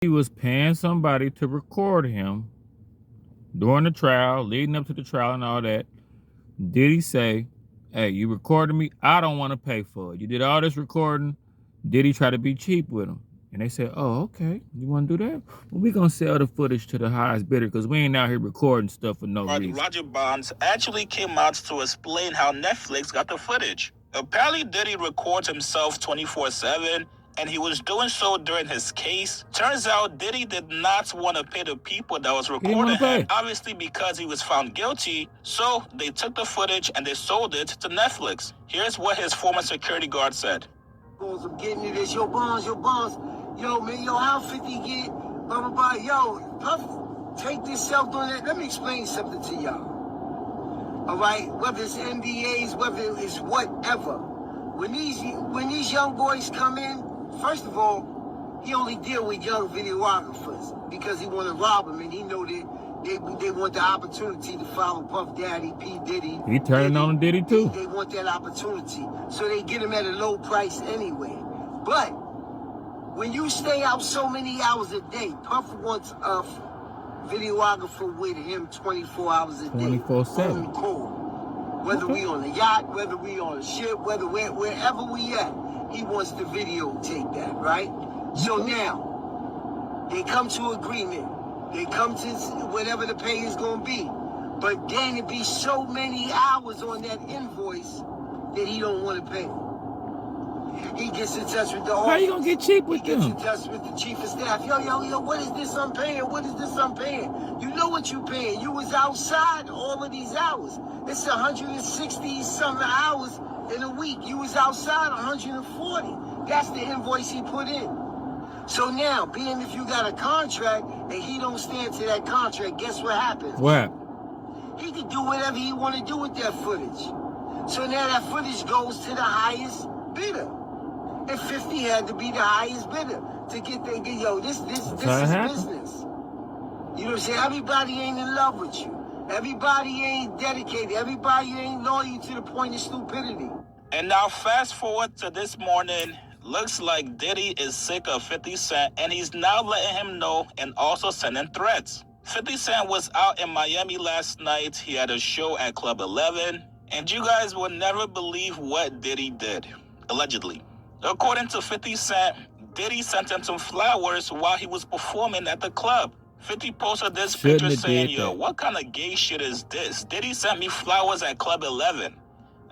He was paying somebody to record him during the trial, leading up to the trial and all that. Diddy say, hey, you recorded me? I don't want to pay for it. You did all this recording. Diddy try to be cheap with him. And they said, oh, okay. You want to do that? Well, we're going to sell the footage to the highest bidder because we ain't out here recording stuff for no reason. Roger Bonds actually came out to explain how Netflix got the footage. Apparently, Diddy records himself 24/7, and he was doing so during his case. Turns out Diddy did not want to pay the people that was recording him, obviously because he was found guilty, so they took the footage and they sold it to Netflix. Here's what his former security guard said. I'm getting it, it's your bonds. Yo, man, how 50 get, blah, blah, blah. Yo, Puff, take this self doing that. Let me explain something to y'all. All right? Whether it's NDAs, whether it's whatever. When these young boys come in, first of all, he only deal with young videographers because he want to rob them, and he know that they want the opportunity to follow Puff Daddy, P. Diddy. He turning on Diddy too. They want that opportunity, so they get him at a low price anyway. But when you stay out so many hours a day, Puff wants a videographer with him 24 hours a day. 24/7. On call. Whether we on a yacht, whether we on a ship, wherever we at, he wants to videotape that, right? So now, they come to agreement. They come to whatever the pay is going to be. But then it be so many hours on that invoice that he don't want to pay. He gets in touch with the office. How you going to get cheap with them? He gets in touch with the chief of staff. Yo, what is this I'm paying? What is this I'm paying? You know what you paying. You was outside all of these hours. It's 160-something hours in a week. You was outside 140. That's the invoice he put in. So now, being if you got a contract and he don't stand to that contract, guess what happens? What? He can do whatever he want to do with that footage. So now that footage goes to the highest bidder. And 50 had to be the highest bidder to get this is business. You know what I'm saying? Everybody ain't in love with you. Everybody ain't dedicated. Everybody ain't loyal to the point of stupidity. And now fast forward to this morning. Looks like Diddy is sick of 50 Cent, and he's now letting him know and also sending threats. 50 Cent was out in Miami last night. He had a show at Club 11, and you guys will never believe what Diddy did, allegedly. According to 50 Cent, Diddy sent him some flowers while he was performing at the club. 50 posted this picture saying, yo, what kind of gay shit is this? Diddy sent me flowers at Club 11.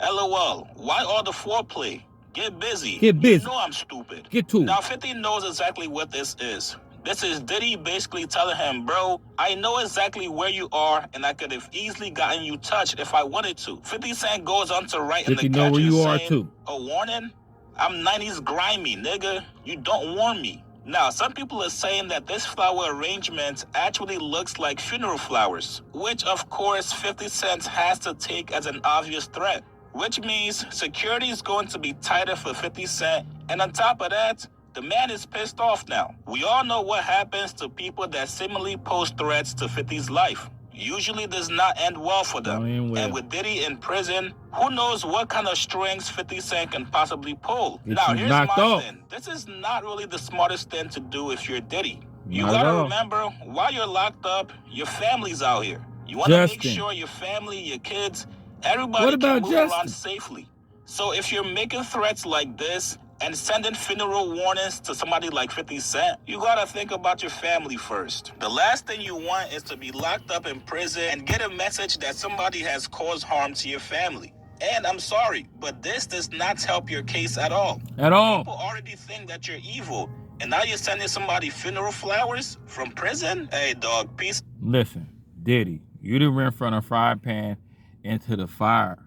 LOL, why all the foreplay? Get busy. Get busy. You know I'm stupid. Get to it. Now 50 knows exactly what this is. This is Diddy basically telling him, bro, I know exactly where you are, and I could have easily gotten you touched if I wanted to. 50 Cent goes on to write in the caption where you are saying, too. A warning? I'm 90s grimy, nigga. You don't warn me. Now, some people are saying that this flower arrangement actually looks like funeral flowers, which of course 50 Cent has to take as an obvious threat, which means security is going to be tighter for 50 Cent, and on top of that, the man is pissed off now. We all know what happens to people that seemingly pose threats to 50's life. Usually does not end well for them. And with Diddy in prison, who knows what kind of strings 50 Cent can possibly pull. Now, here's my thing. This is not really the smartest thing to do if you're Diddy. You gotta remember, while you're locked up, your family's out here. You wanna make sure your family, your kids, everybody can move around safely. So if you're making threats like this, and sending funeral warnings to somebody like 50 Cent, you gotta think about your family first. The last thing you want is to be locked up in prison and get a message that somebody has caused harm to your family. And I'm sorry, but this does not help your case at all. At all. People already think that you're evil, and now you're sending somebody funeral flowers from prison? Hey, dog, peace. Listen, Diddy, you done ran from a frying pan into the fire.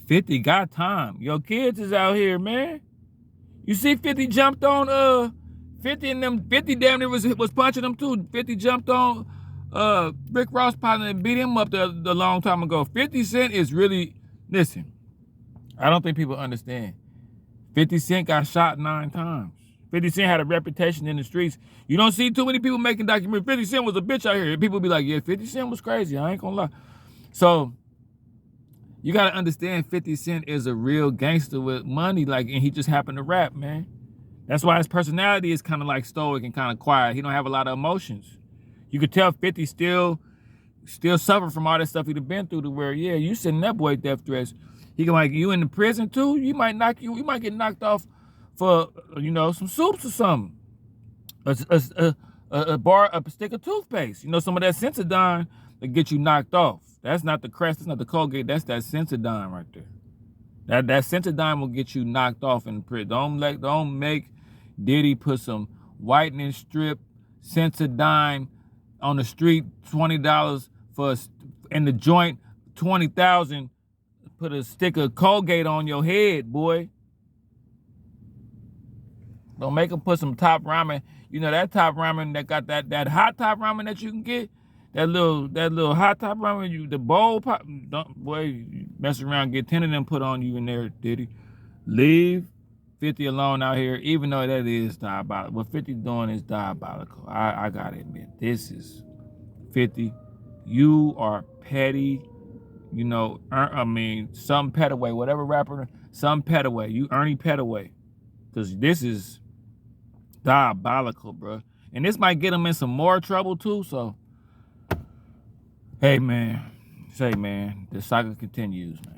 50 got time. Your kids is out here, man. You see 50 jumped on 50 and them 50 damn near was punching them too. 50 jumped on Rick Ross partner and beat him up the long time ago. 50 Cent is really, listen, I don't think people understand. 50 Cent got shot 9 times. 50 Cent had a reputation in the streets. You don't see too many people making documentaries. 50 Cent was a bitch out here. And people be like, yeah, 50 Cent was crazy. I ain't gonna lie. So you gotta understand 50 Cent is a real gangster with money, like, and he just happened to rap, man. That's why his personality is kind of like stoic and kind of quiet. He don't have a lot of emotions. You could tell 50 still suffer from all that stuff he'd been through, to where, yeah, you sending that boy death threats. He can, like, you in the prison too, you might get knocked off for, some soups or something. A stick of toothpaste. Some of that Sensodyne that get you knocked off. That's not the Crest, that's not the Colgate, that's that Sensodyne right there. That Sensodyne will get you knocked off in the prison. Don't make Diddy put some whitening strip Sensodyne on the street, $20 for in the joint, 20,000. Put a stick of Colgate on your head, boy. Don't make him put some top ramen. That top ramen that got that hot top ramen that you can get, that little hot top ramen, the bowl pop. Boy, you mess around, get 10 of them put on you in there, Diddy. Leave 50 alone out here, even though that is diabolical. What 50 doing is diabolical. I gotta admit, this is 50. You are petty. Some Petaway, whatever rapper, some Petaway. You Ernie Petaway. Because this is diabolical, bro. And this might get him in some more trouble too, so. Hey, man. The saga continues, man.